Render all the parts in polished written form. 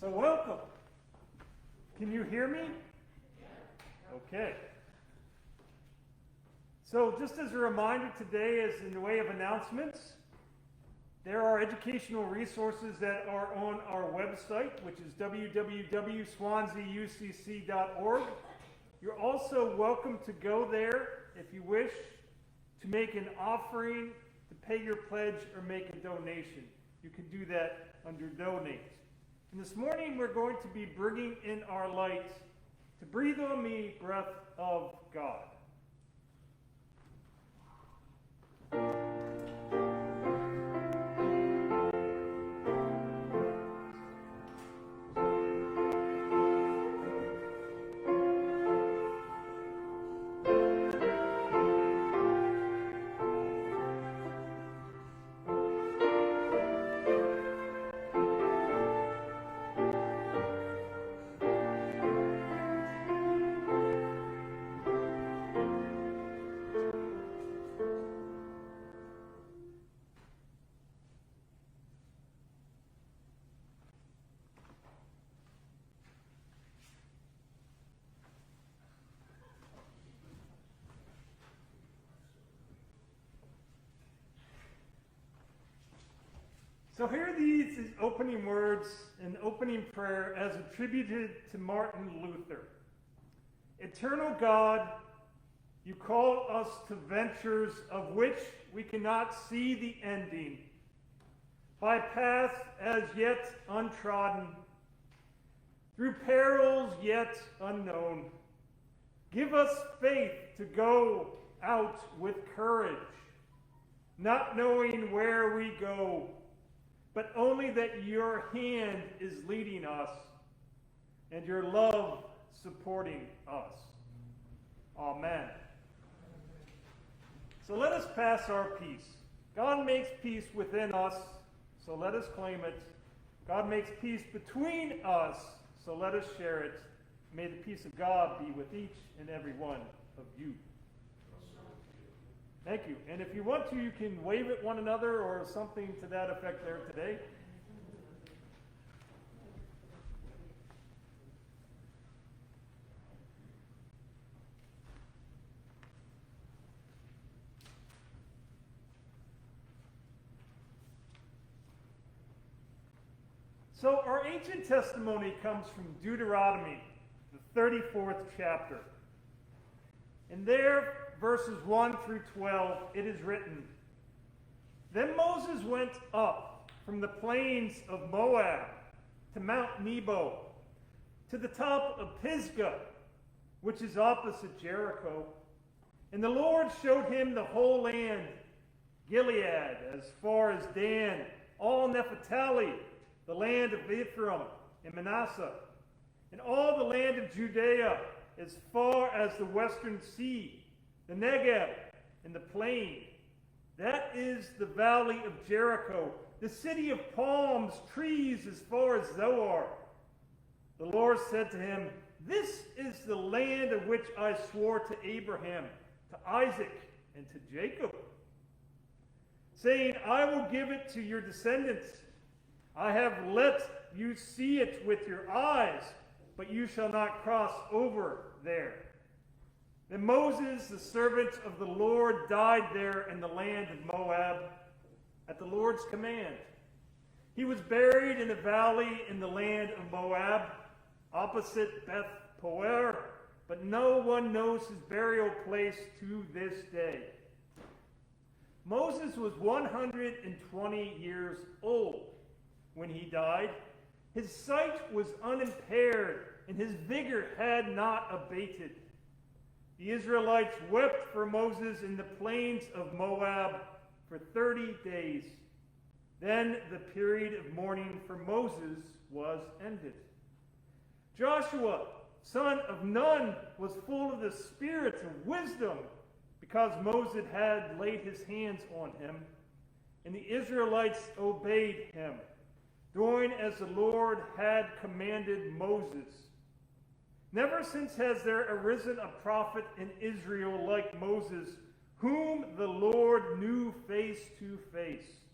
So welcome. Can you hear me? Okay. So just as a reminder, today is in the way of announcements. There are educational resources that are on our website, which is www.swanzeyucc.org. You're also welcome to go there if you wish to make an offering, to pay your pledge, or make a donation. You can do that under Donate. And this morning we're going to be bringing in our light to breathe on me, breath of God. So here are these opening words, an opening prayer as attributed to Martin Luther. Eternal God, you call us to ventures of which we cannot see the ending, by paths as yet untrodden, through perils yet unknown. Give us faith to go out with courage, not knowing where we go, but only that your hand is leading us and your love supporting us. Amen. So let us pass our peace. God makes peace within us, so let us claim it. God makes peace between us, so let us share it. May the peace of God be with each and every one of you. Thank you. And if you want to, you can wave at one another or something to that effect there today. So our ancient testimony comes from Deuteronomy, the 34th chapter. And there, verses 1 through 12, it is written, Then Moses went up from the plains of Moab to Mount Nebo, to the top of Pisgah, which is opposite Jericho. And the Lord showed him the whole land, Gilead, as far as Dan, all Naphtali, the land of Ephraim and Manasseh, and all the land of Judea, as far as the western sea, the Negev, and the plain. That is the valley of Jericho, the city of palms, trees as far as Zoar. The Lord said to him, This is the land of which I swore to Abraham, to Isaac, and to Jacob, saying, I will give it to your descendants. I have let you see it with your eyes, but you shall not cross over there. Then Moses, the servant of the Lord, died there in the land of Moab at the Lord's command. He was buried in a valley in the land of Moab, opposite Beth Peor, but no one knows his burial place to this day. Moses was 120 years old when he died. His sight was unimpaired, and his vigor had not abated. The Israelites wept for Moses in the plains of Moab for 30 days. Then the period of mourning for Moses was ended. Joshua, son of Nun, was full of the spirit of wisdom, because Moses had laid his hands on him, and the Israelites obeyed him, doing as the Lord had commanded Moses. Never since has there arisen a prophet in Israel like Moses, whom the Lord knew face to face.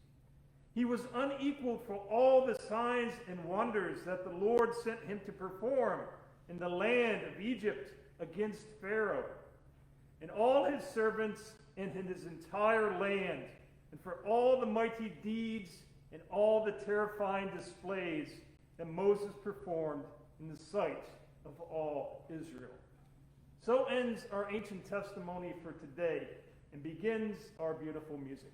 He was unequaled for all the signs and wonders that the Lord sent him to perform in the land of Egypt against Pharaoh and all his servants and in his entire land, and for all the mighty deeds and all the terrifying displays that Moses performed in the sight of all Israel. So ends our ancient testimony for today and begins our beautiful music.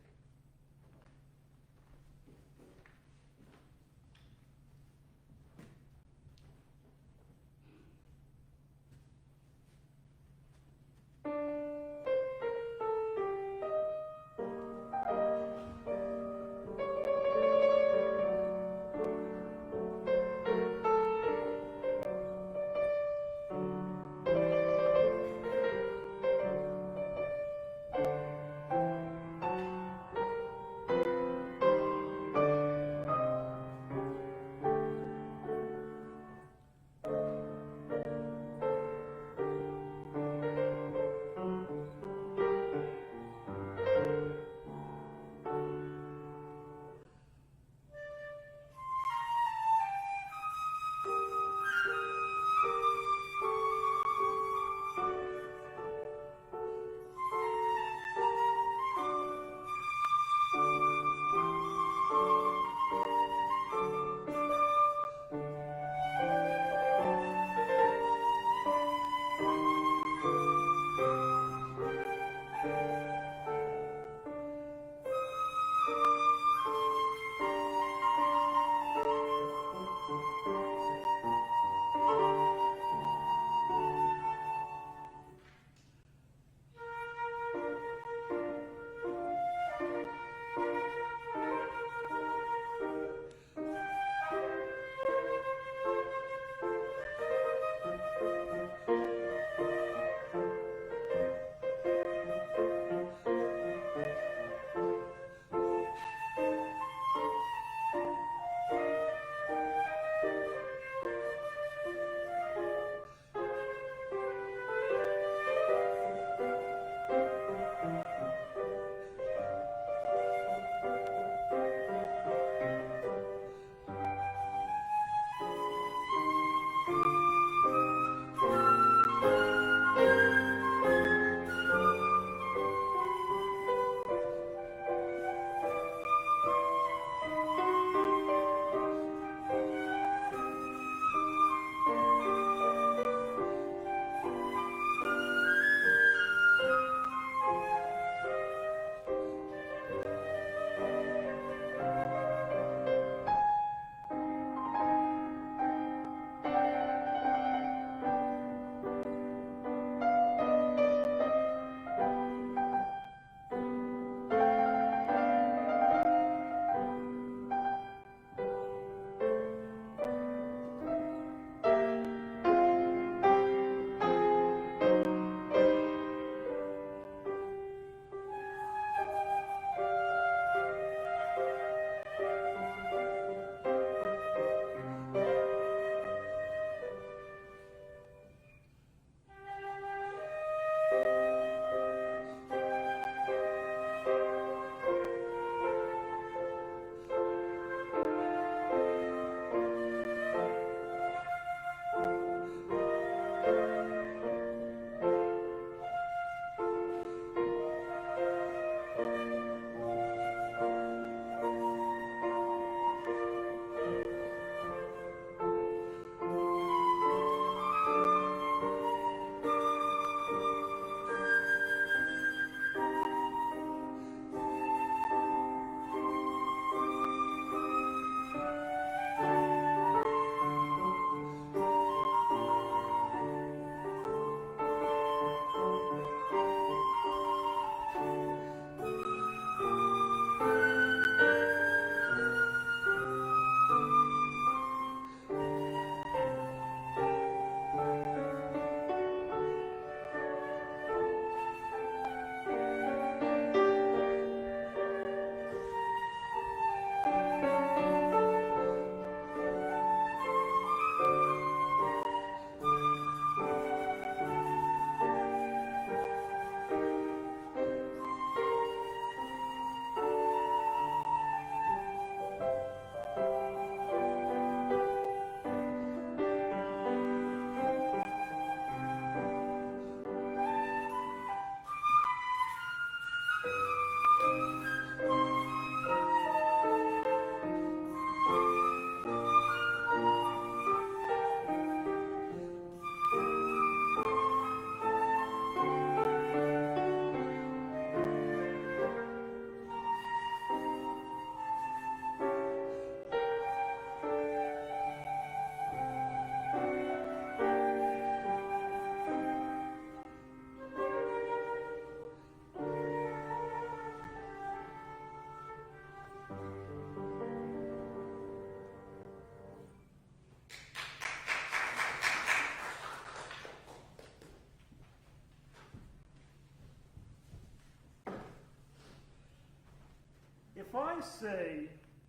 I say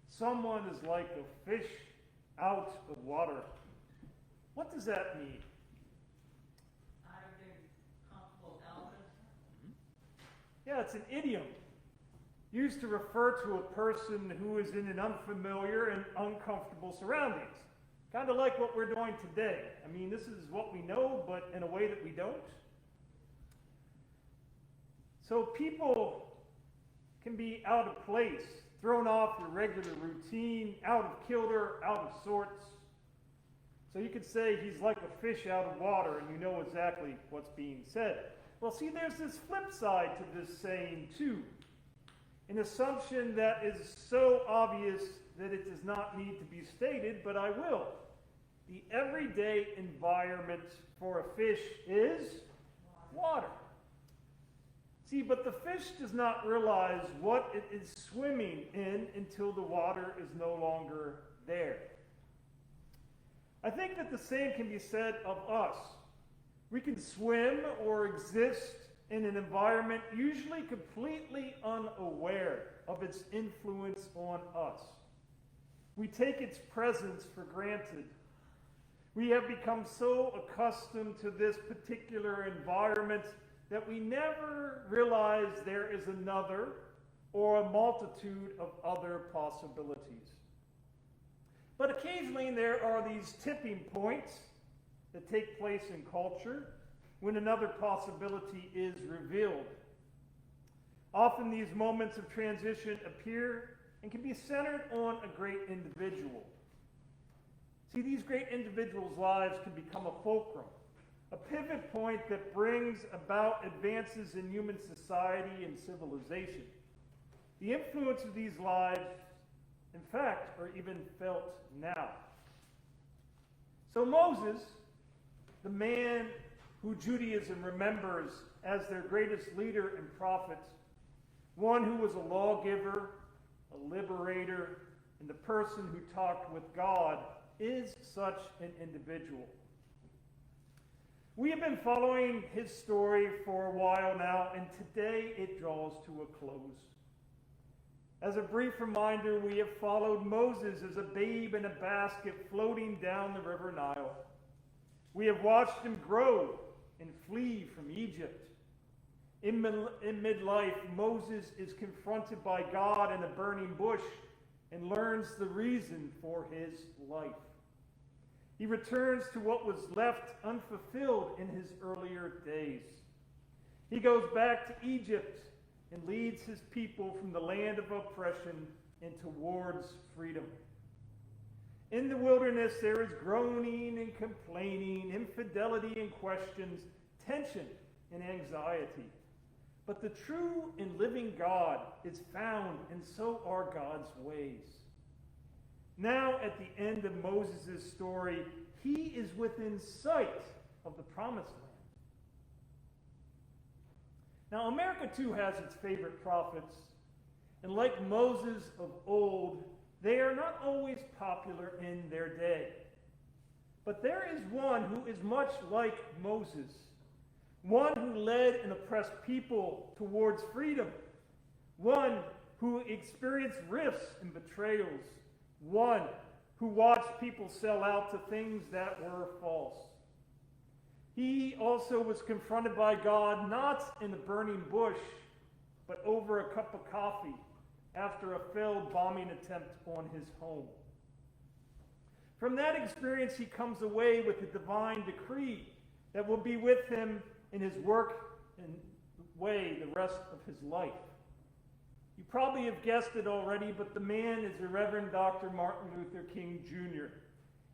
someone is like a fish out of water, what does that mean? Yeah, it's an idiom used to refer to a person who is in an unfamiliar and uncomfortable surroundings. Kind of like what we're doing today. I mean, this is what we know, but in a way that we don't. So people can be out of place, thrown off your regular routine, out of kilter, out of sorts. So you could say he's like a fish out of water, and you know exactly what's being said. Well, see, there's this flip side to this saying, too. An assumption that is so obvious that it does not need to be stated, but I will. The everyday environment for a fish is water. See, but the fish does not realize what it is swimming in until the water is no longer there. I think that the same can be said of us. We can swim or exist in an environment usually completely unaware of its influence on us. We take its presence for granted. We have become so accustomed to this particular environment that we never realize there is another or a multitude of other possibilities. But occasionally there are these tipping points that take place in culture when another possibility is revealed. Often these moments of transition appear and can be centered on a great individual. See, these great individuals' lives can become a fulcrum, a pivot point that brings about advances in human society and civilization. The influence of these lives, in fact, are even felt now. So Moses, the man who Judaism remembers as their greatest leader and prophet, one who was a lawgiver, a liberator, and the person who talked with God, is such an individual. We have been following his story for a while now, and today it draws to a close. As a brief reminder, we have followed Moses as a babe in a basket floating down the river Nile. We have watched him grow and flee from Egypt. In midlife, Moses is confronted by God in a burning bush and learns the reason for his life. He returns to what was left unfulfilled in his earlier days. He goes back to Egypt and leads his people from the land of oppression and towards freedom. In the wilderness, there is groaning and complaining, infidelity and questions, tension and anxiety. But the true and living God is found, and so are God's ways. Now, at the end of Moses' story, he is within sight of the promised land. Now, America too has its favorite prophets, and like Moses of old, they are not always popular in their day. But there is one who is much like Moses, one who led an oppressed people towards freedom, one who experienced rifts and betrayals, one who watched people sell out to things that were false. He also was confronted by God not in a burning bush, but over a cup of coffee after a failed bombing attempt on his home. From that experience, he comes away with a divine decree that will be with him in his work and way the rest of his life. You probably have guessed it already, but the man is the Reverend Dr. Martin Luther King Jr.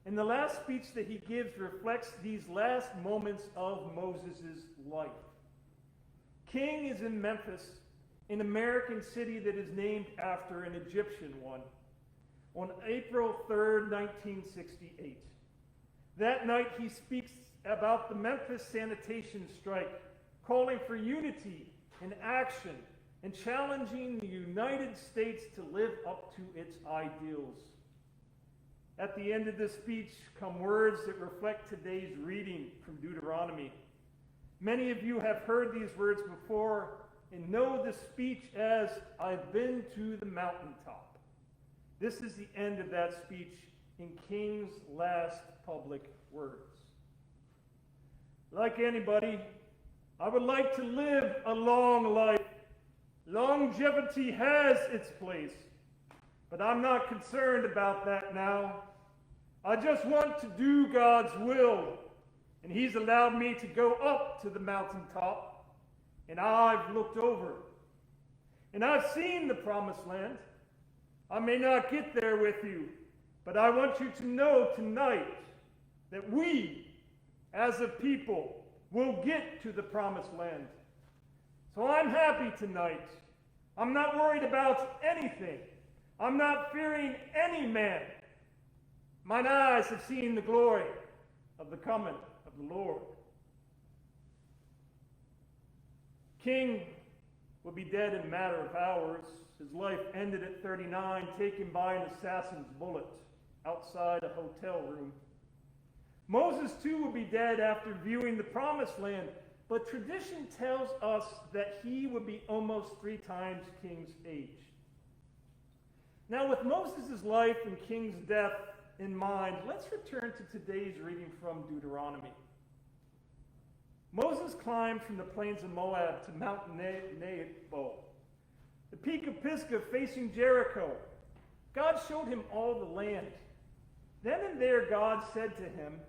And the last speech that he gives reflects these last moments of Moses' life. King is in Memphis, an American city that is named after an Egyptian one, on April 3rd, 1968. That night he speaks about the Memphis sanitation strike, calling for unity and action and challenging the United States to live up to its ideals. At the end of this speech come words that reflect today's reading from Deuteronomy. Many of you have heard these words before, and know the speech as I've been to the mountaintop. This is the end of that speech in King's last public words. Like anybody, I would like to live a long life. Longevity has its place, but I'm not concerned about that now. I just want to do God's will, and He's allowed me to go up to the mountaintop, and I've looked over, and I've seen the promised land. I may not get there with you, but I want you to know tonight that we, as a people, will get to the promised land. So I'm happy tonight. I'm not worried about anything. I'm not fearing any man. Mine eyes have seen the glory of the coming of the Lord. King would be dead in a matter of hours. His life ended at 39, taken by an assassin's bullet outside a hotel room. Moses, too, would be dead after viewing the promised land, but tradition tells us that he would be almost 3 times King's age. Now, with Moses' life and King's death in mind, let's return to today's reading from Deuteronomy. Moses climbed from the plains of Moab to Mount Nebo, the peak of Pisgah facing Jericho. God showed him all the land. Then and there God said to him,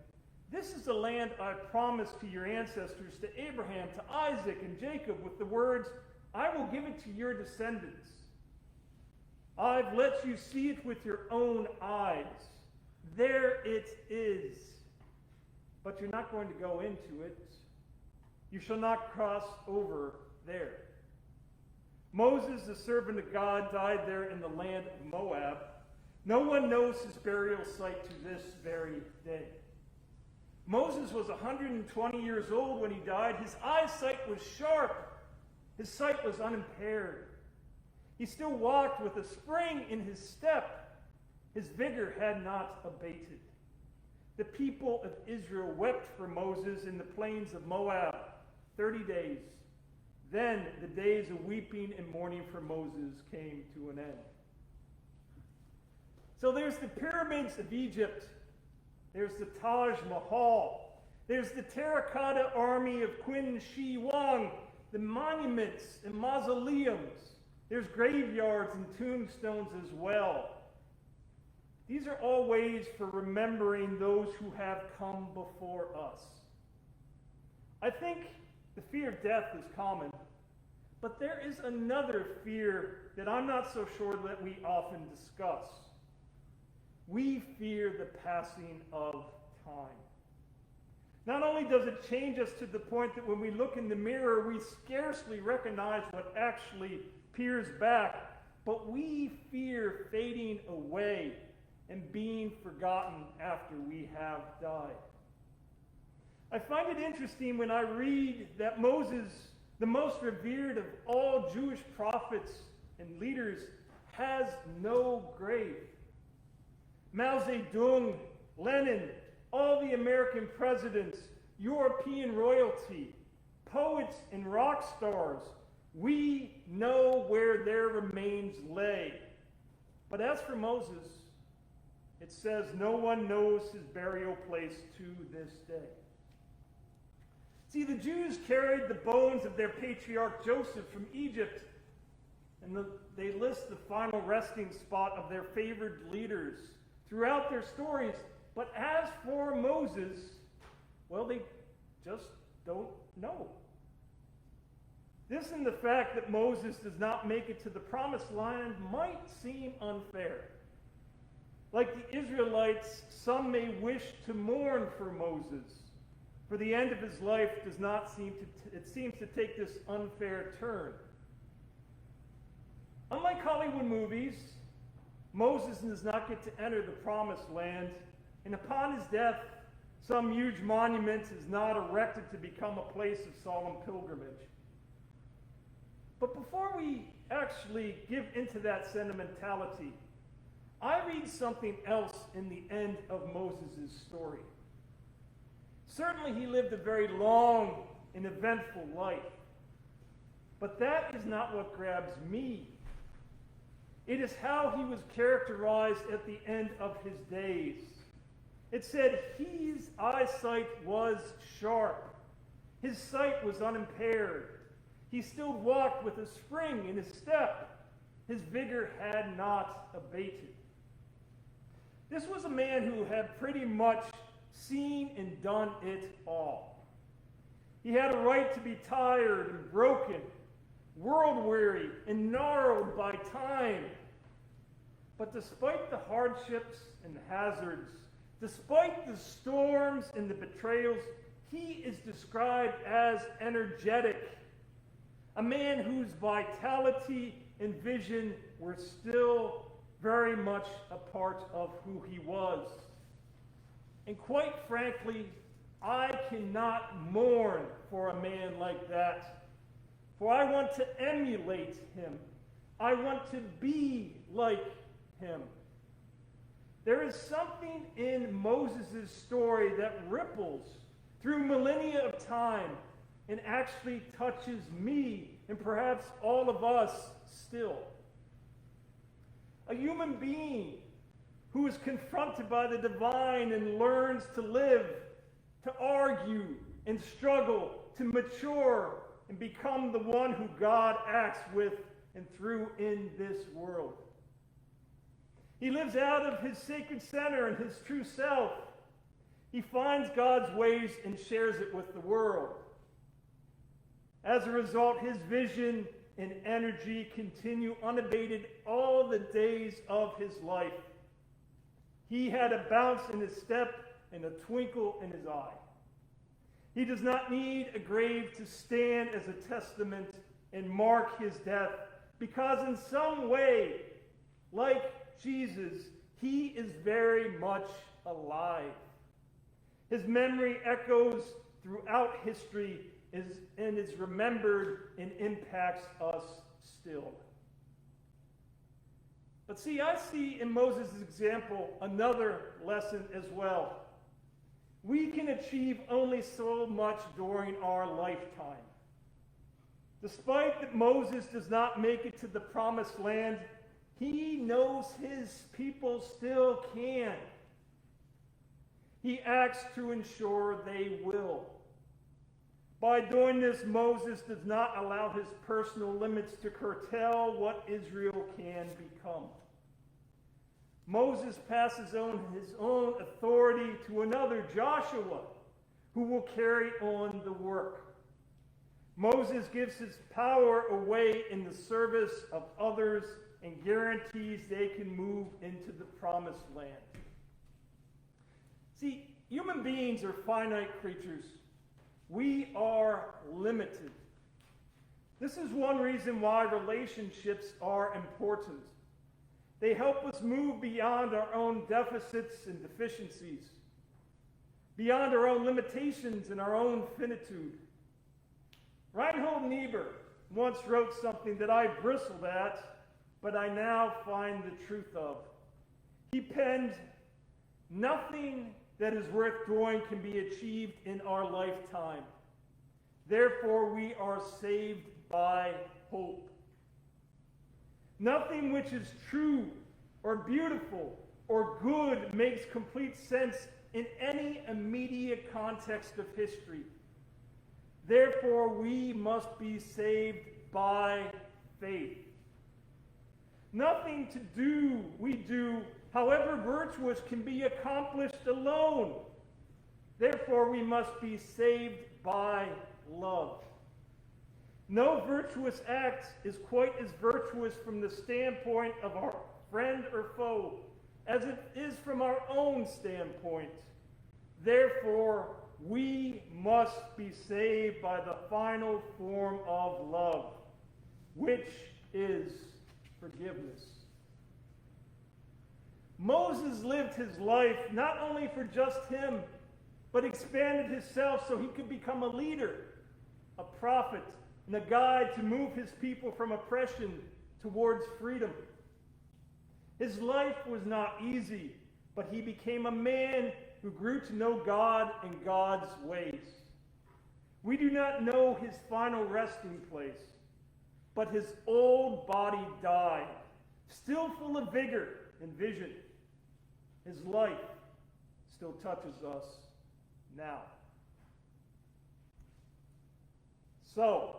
"This is the land I promised to your ancestors, to Abraham, to Isaac, and Jacob, with the words, I will give it to your descendants. I've let you see it with your own eyes. There it is. But you're not going to go into it. You shall not cross over there." Moses, the servant of God, died there in the land of Moab. No one knows his burial site to this very day. Moses was 120 years old when he died. His eyesight was sharp. His sight was unimpaired. He still walked with a spring in his step. His vigor had not abated. The people of Israel wept for Moses in the plains of Moab 30 days. Then the days of weeping and mourning for Moses came to an end. So there's the pyramids of Egypt. There's the Taj Mahal. There's the terracotta army of Qin Shi Huang, the monuments and mausoleums. There's graveyards and tombstones as well. These are all ways for remembering those who have come before us. I think the fear of death is common, but there is another fear that I'm not so sure that we often discuss. We fear the passing of time. Not only does it change us to the point that when we look in the mirror, we scarcely recognize what actually peers back, but we fear fading away and being forgotten after we have died. I find it interesting when I read that Moses, the most revered of all Jewish prophets and leaders, has no grave. Mao Zedong, Lenin, all the American presidents, European royalty, poets and rock stars, we know where their remains lay. But as for Moses, it says no one knows his burial place to this day. See, the Jews carried the bones of their patriarch Joseph from Egypt, and they list the final resting spot of their favored leaders throughout their stories. But as for Moses, well, they just don't know. This and the fact that Moses does not make it to the promised land might seem unfair. Like the Israelites, some may wish to mourn for Moses, for the end of his life does not seem to take this unfair turn. Unlike Hollywood movies, Moses does not get to enter the promised land, and upon his death, some huge monument is not erected to become a place of solemn pilgrimage. But before we actually give into that sentimentality, I read something else in the end of Moses' story. Certainly he lived a very long and eventful life. But that is not what grabs me. It is how he was characterized at the end of his days. It said his eyesight was sharp. His sight was unimpaired. He still walked with a spring in his step. His vigor had not abated. This was a man who had pretty much seen and done it all. He had a right to be tired and broken, world-weary and gnarled by time. But despite the hardships and the hazards, despite the storms and the betrayals, he is described as energetic, a man whose vitality and vision were still very much a part of who he was. And quite frankly, I cannot mourn for a man like that, for I want to emulate him. I want to be like him. There is something in Moses' story that ripples through millennia of time and actually touches me and perhaps all of us still. A human being who is confronted by the divine and learns to live, to argue and struggle, to mature and become the one who God acts with and through in this world. He lives out of his sacred center and his true self. He finds God's ways and shares it with the world. As a result, his vision and energy continue unabated all the days of his life. He had a bounce in his step and a twinkle in his eye. He does not need a grave to stand as a testament and mark his death, because in some way, like Jesus, he is very much alive. His memory echoes throughout history and is remembered and impacts us still. But see, I see in Moses' example another lesson as well. We can achieve only so much during our lifetime. Despite that Moses does not make it to the promised land, he knows his people still can. He acts to ensure they will. By doing this, Moses does not allow his personal limits to curtail what Israel can become. Moses passes on his own authority to another, Joshua, who will carry on the work. Moses gives his power away in the service of others and guarantees they can move into the promised land. See, human beings are finite creatures. We are limited. This is one reason why relationships are important. They help us move beyond our own deficits and deficiencies, beyond our own limitations and our own finitude. Reinhold Niebuhr once wrote something that I bristled at, but I now find the truth of. He penned, "Nothing that is worth doing can be achieved in our lifetime. Therefore, we are saved by hope. Nothing which is true or beautiful or good makes complete sense in any immediate context of history. Therefore, we must be saved by faith. Nothing we do, however virtuous, can be accomplished alone. Therefore, we must be saved by love. No virtuous act is quite as virtuous from the standpoint of our friend or foe as it is from our own standpoint. Therefore, we must be saved by the final form of love, which is forgiveness." Moses lived his life not only for just him, but expanded himself so he could become a leader, a prophet, and a guide to move his people from oppression towards freedom. His life was not easy, but he became a man who grew to know God and God's ways. We do not know his final resting place, but his old body died, still full of vigor and vision. His life still touches us now. So,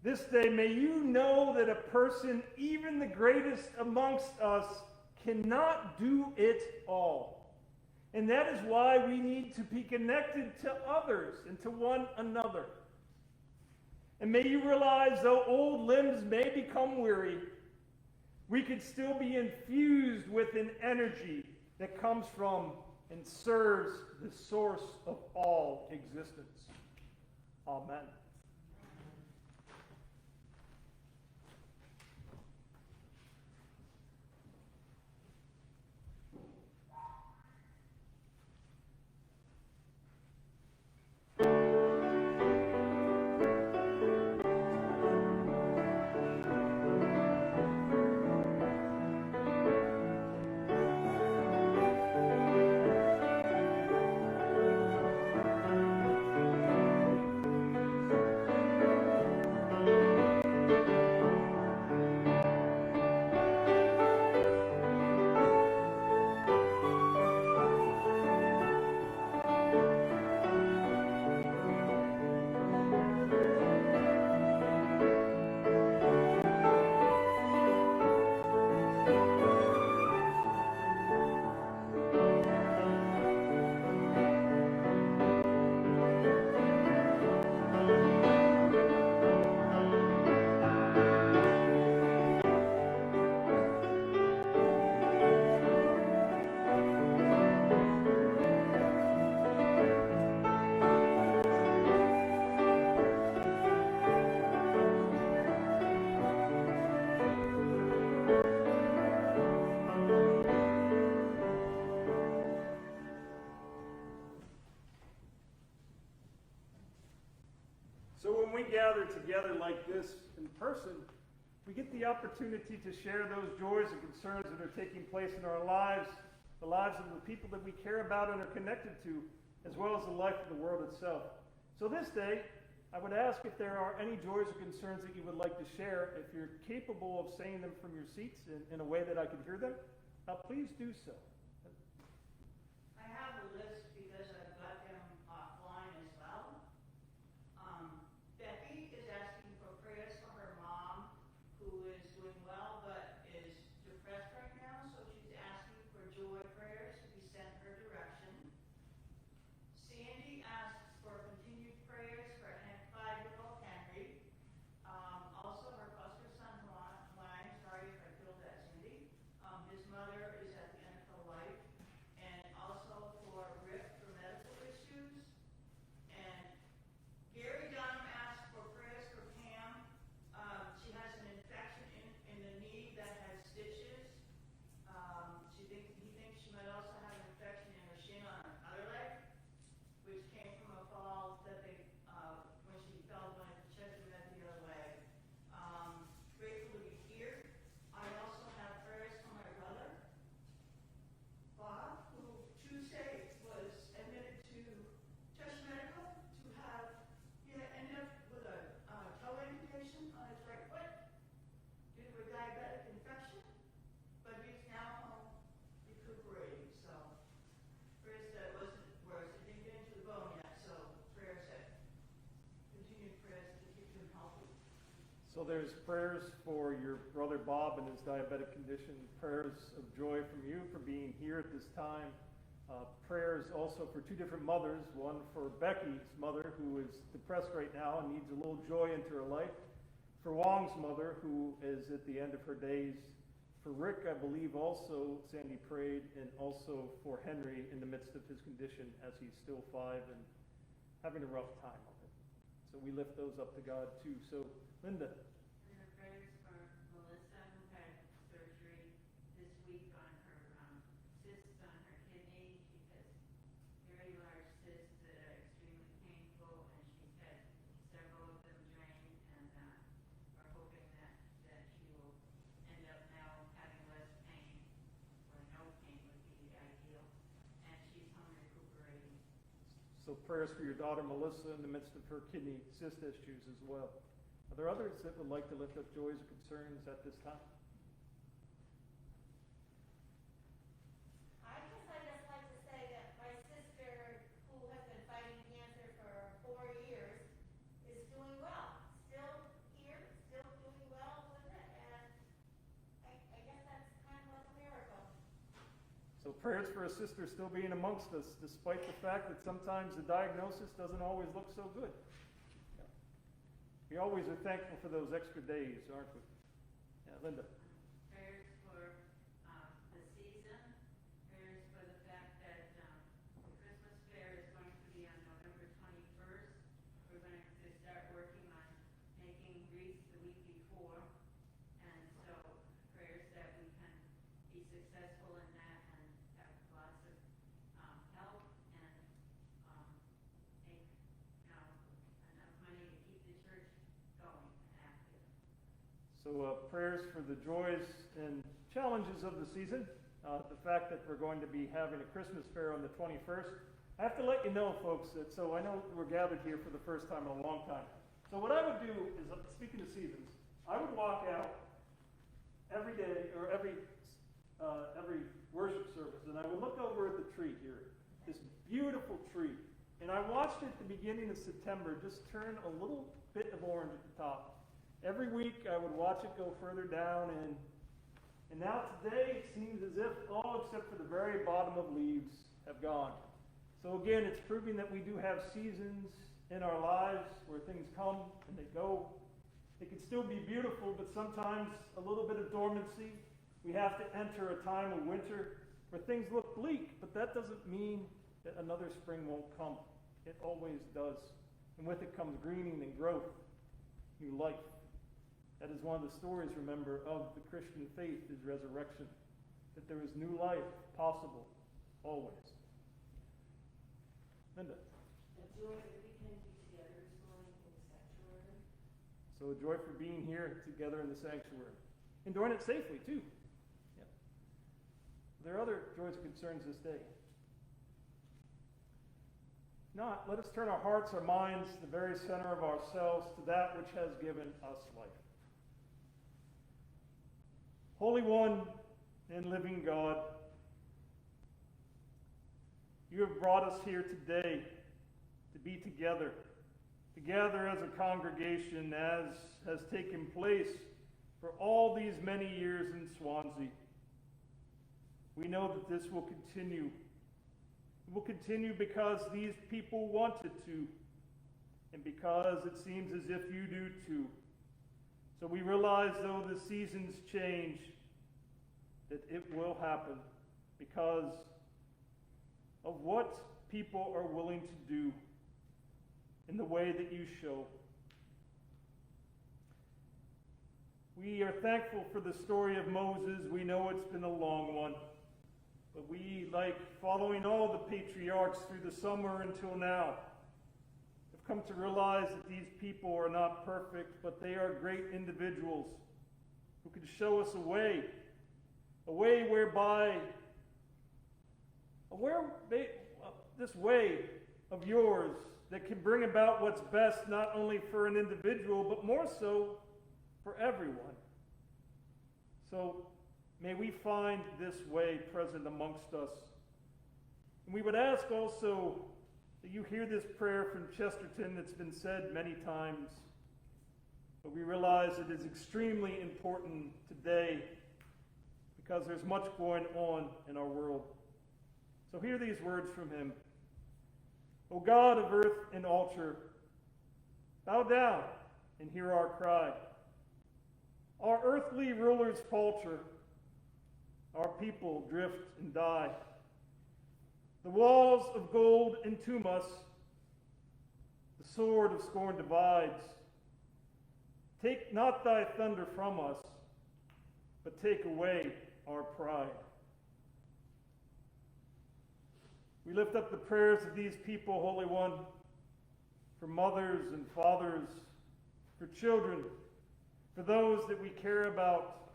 this day, may you know that a person, even the greatest amongst us, cannot do it all. And that is why we need to be connected to others and to one another. And may you realize, though old limbs may become weary, we could still be infused with an energy that comes from and serves the source of all existence. Amen. So when we gather together like this in person, we get the opportunity to share those joys and concerns that are taking place in our lives, the lives of the people that we care about and are connected to, as well as the life of the world itself. So this day, I would ask if there are any joys or concerns that you would like to share. If you're capable of saying them from your seats in a way that I can hear them, please do so. I have a list because I've got them offline as well. Becky is asking for prayers for her mom, who is doing well but is depressed right now, so she's asking for joy prayers to be sent her direction. Sandy asks for continued prayers for 5-year-old Henry. Also her foster son, Juan, sorry if I killed that, Cindy. His mother is at the end of her life. And also for Rick for medical issues. And Gary Dunham asked for prayers for Pam. She has an infection in the knee that has stitches. He thinks she might also have an infection in her shin on her other leg, which came from a fall that when she fell when the chest went the other way. Grateful to be here. I also have prayers for my brother, Bob, who Tuesday was admitted to Touch Medical to have, he ended up with a toe amputation on his right foot due to a diabetic infection, but he's now home recuperating. So prayers that wasn't worse. It didn't get into the bone yet, so prayers that continued prayers to keep him healthy. So there's prayers for your brother Bob and his diabetic condition, prayers of joy from you for being here at this time, prayers also for two different mothers, one for Becky's mother who is depressed right now and needs a little joy into her life, for Wong's mother who is at the end of her days, for Rick, I believe also Sandy prayed, and also for Henry in the midst of his condition as he's still 5 and having a rough time of it. So we lift those up to God too. So Linda. And her prayers for Melissa, who had surgery this week on her cysts on her kidney. She has very large cysts that are extremely painful, and she's had several of them drained, and are hoping that she will end up now having less pain, or no pain would be the ideal. And she's home recuperating. So prayers for your daughter Melissa in the midst of her kidney cyst issues as well. Are there others that would like to lift up joys or concerns at this time? I guess I'd just like to say that my sister, who has been fighting cancer for 4 years, is doing well. Still here, still doing well with it, and I guess that's kind of like a miracle. So prayers for a sister still being amongst us, despite the fact that sometimes the diagnosis doesn't always look so good. Yeah. We always are thankful for those extra days, aren't we? Yeah, Linda. Prayers for the season, prayers for the fact that the Christmas fair is going to be on November 21st. We're going to start working on making wreaths the week before, and so prayers that we can be successful in that and have lots of help and make enough money to keep the church going and active. So prayers for the joys and challenges of the season. The fact that we're going to be having a Christmas fair on the 21st. I have to let you know, folks, that so I know we're gathered here for the first time in a long time. So what I would do is, speaking of seasons, I would walk out every day or every worship service, and I would look over at the tree here, this beautiful tree, and I watched it at the beginning of September just turn a little bit of orange at the top. Every week I would watch it go further down, and now today it seems as if all except for the very bottom of leaves have gone. So again, it's proving that we do have seasons in our lives where things come and they go. They can still be beautiful, but sometimes a little bit of dormancy. We have to enter a time of winter where things look bleak, but that doesn't mean that another spring won't come. It always does. And with it comes greening and growth, new life. That is one of the stories, remember, of the Christian faith is resurrection. That there is new life possible, always. Linda. The joy that we can be together this morning in the sanctuary. So a joy for being here together in the sanctuary. And doing it safely, too. Yep. There are other joys and concerns this day. If not, let us turn our hearts, our minds, the very center of ourselves to that which has given us life. Holy One and living God, you have brought us here today to be together as a congregation, as has taken place for all these many years in Swanzey. We know that this will continue. It will continue because these people want it to, and because it seems as if you do too. So we realize, though the seasons change, that it will happen because of what people are willing to do in the way that you show. We are thankful for the story of Moses. We know it's been a long one. But we, like following all the patriarchs through the summer until now, have come to realize that these people are not perfect, but they are great individuals who can show us a way whereby, this way of yours that can bring about what's best not only for an individual, but more so for everyone. So may we find this way present amongst us. And we would ask also that you hear this prayer from Chesterton that's been said many times, but we realize it is extremely important today because there's much going on in our world. So hear these words from him. O God of earth and altar, bow down and hear our cry. Our earthly rulers falter, our people drift and die. The walls of gold entomb us, the sword of scorn divides. Take not thy thunder from us, but take away our pride. We lift up the prayers of these people, Holy One, for mothers and fathers, for children, for those that we care about,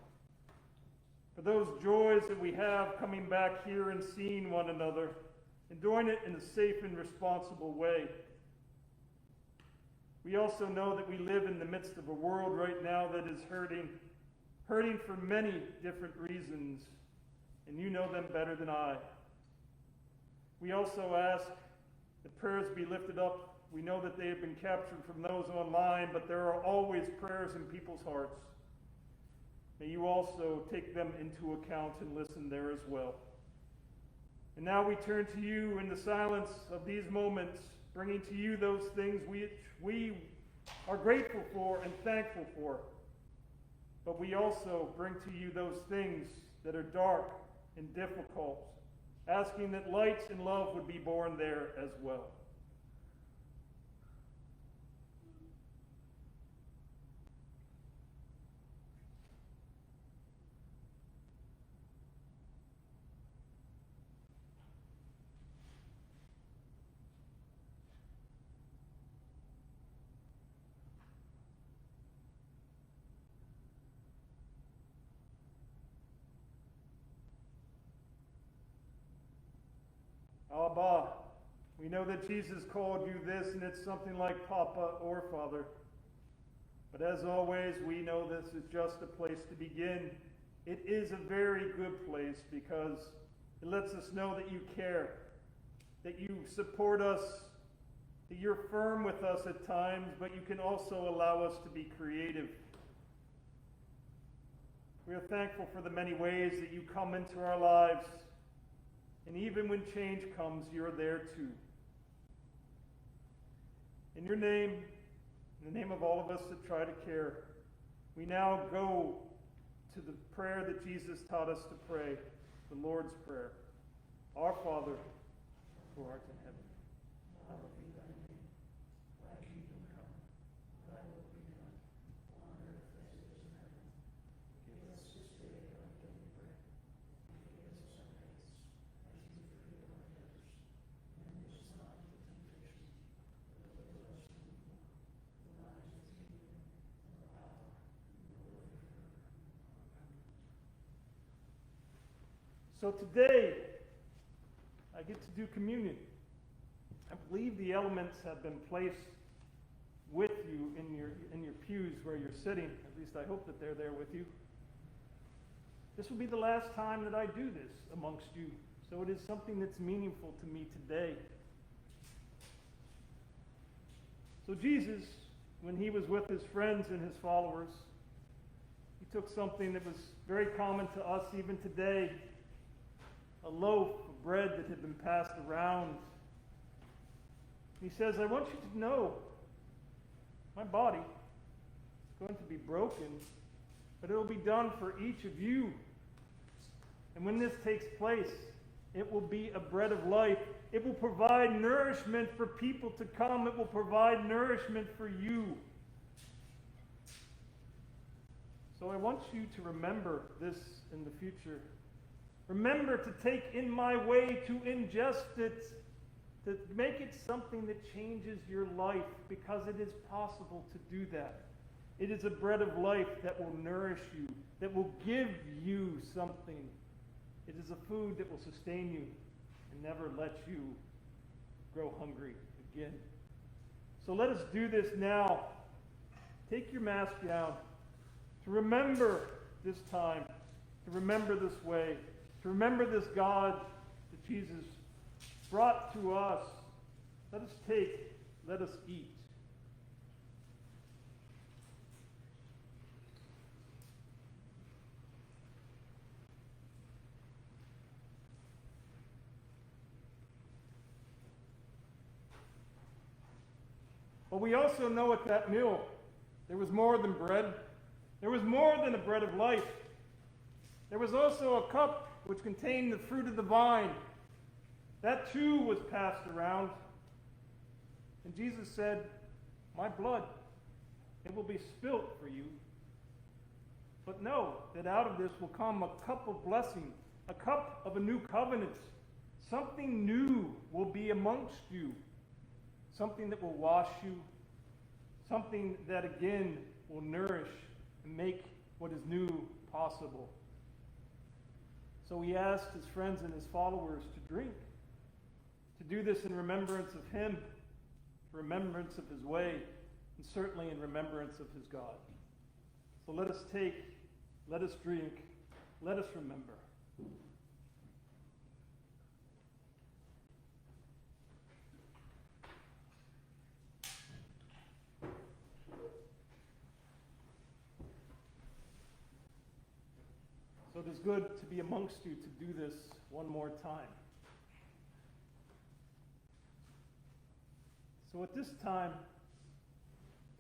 for those joys that we have coming back here and seeing one another, and doing it in a safe and responsible way. We also know that we live in the midst of a world right now that is hurting for many different reasons, and you know them better than I. We also ask that prayers be lifted up. We know that they have been captured from those online, but there are always prayers in people's hearts. May you also take them into account and listen there as well. And now we turn to you in the silence of these moments, bringing to you those things which we are grateful for and thankful for. But we also bring to you those things that are dark and difficult, asking that light and love would be born there as well. Abba, we know that Jesus called you this, and it's something like Papa or Father. But as always, we know this is just a place to begin. It is a very good place because it lets us know that you care, that you support us, that you're firm with us at times, but you can also allow us to be creative. We are thankful for the many ways that you come into our lives. And even when change comes, you're there too. In your name, in the name of all of us that try to care, we now go to the prayer that Jesus taught us to pray, the Lord's Prayer. Our Father, who art in heaven, hallowed be thy name. Thy kingdom come, thy will be done, on earth as it is in heaven. Give us this day our daily bread, and forgive us our debts, as we forgive our debtors. And lead us not into temptation, but deliver us from evil. For thine is the kingdom, and the power, and the glory forever. Amen. So today, I get to do communion. I believe the elements have been placed with you in your pews where you're sitting. At least I hope that they're there with you. This will be the last time that I do this amongst you, so it is something that's meaningful to me today. So Jesus, when he was with his friends and his followers, he took something that was very common to us even today, a loaf of bread that had been passed around. He says, I want you to know my body is going to be broken, but it will be done for each of you. And when this takes place, it will be a bread of life. It will provide nourishment for people to come. It will provide nourishment for you. So I want you to remember this in the future. Remember to take in my way, to ingest it, to make it something that changes your life, because it is possible to do that. It is a bread of life that will nourish you, that will give you something. It is a food that will sustain you and never let you grow hungry again. So let us do this now. Take your mask down to remember this time, to remember this way, to remember this God that Jesus brought to us. Let us take, let us eat. But we also know at that meal, there was more than bread. There was more than a bread of life. There was also a cup which contained the fruit of the vine. That too was passed around. And Jesus said, my blood, it will be spilt for you. But know that out of this will come a cup of blessing, a cup of a new covenant. Something new will be amongst you. Something that will wash you. Something that again will nourish and make what is new possible. So he asked his friends and his followers to drink, to do this in remembrance of him, remembrance of his way. and certainly in remembrance of his God. So let us take, let us drink, let us remember. So it is good to be amongst you to do this one more time. So at this time,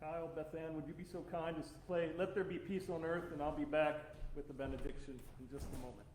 Kyle, Beth Ann, would you be so kind as to play Let There Be Peace on Earth, and I'll be back with the benediction in just a moment.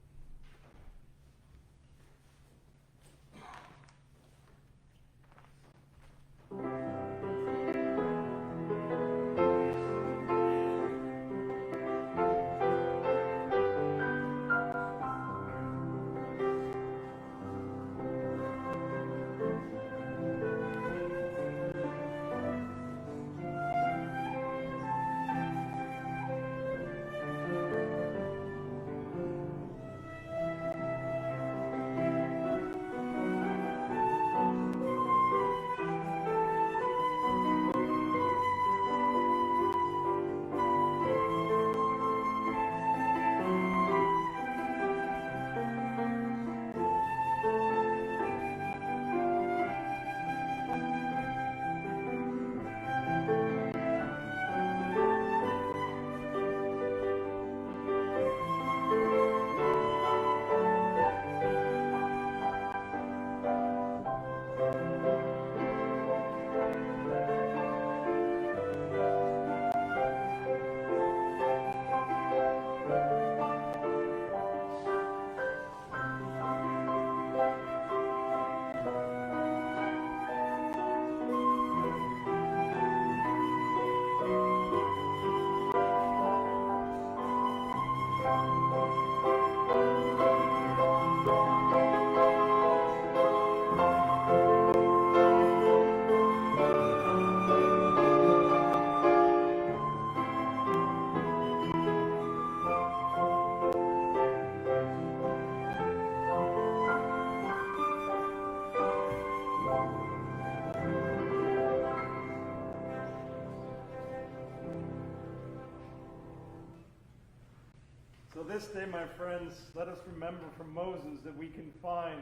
So this day, my friends, let us remember from Moses that we can find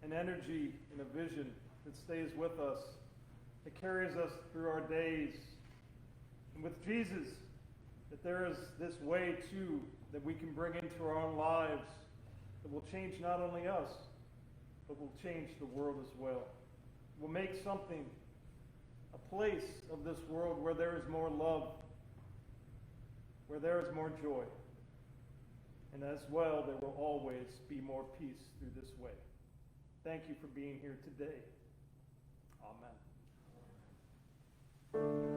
an energy and a vision that stays with us, that carries us through our days. And with Jesus, that there is this way too that we can bring into our own lives that will change not only us, but will change the world as well. Will make something, a place of this world where there is more love, where there is more joy. And as well, there will always be more peace through this way. Thank you for being here today. Amen.